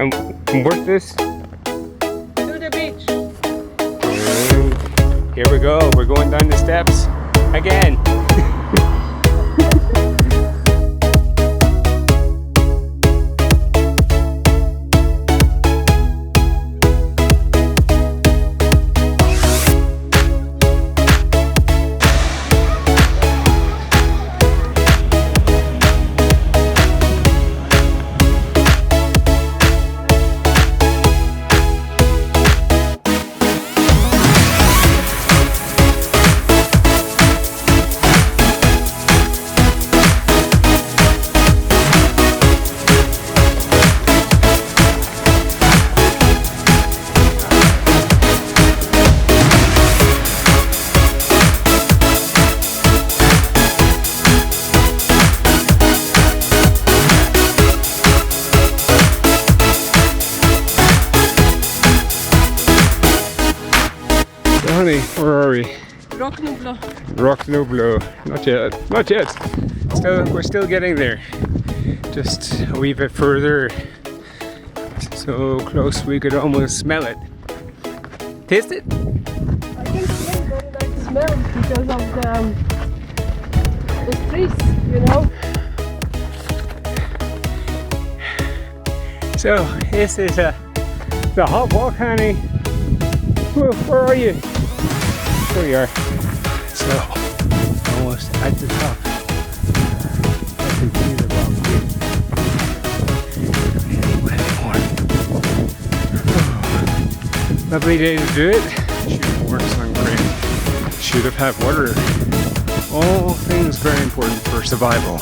And what's this? To the beach. And here we go. We're going down the steps again. Honey, where are we? Rock no blow. Not yet. Not yet. We're still getting there. Just a wee bit further. So close we could almost smell it. Taste it? I think Iain very like the smell because of the trees, you know. So this is the hot walk, honey. Where are you? There we are. So, almost at the top. I can see the rock view. Lovely day to do it. Should have worn sun cream. Should have had water. All things very important for survival.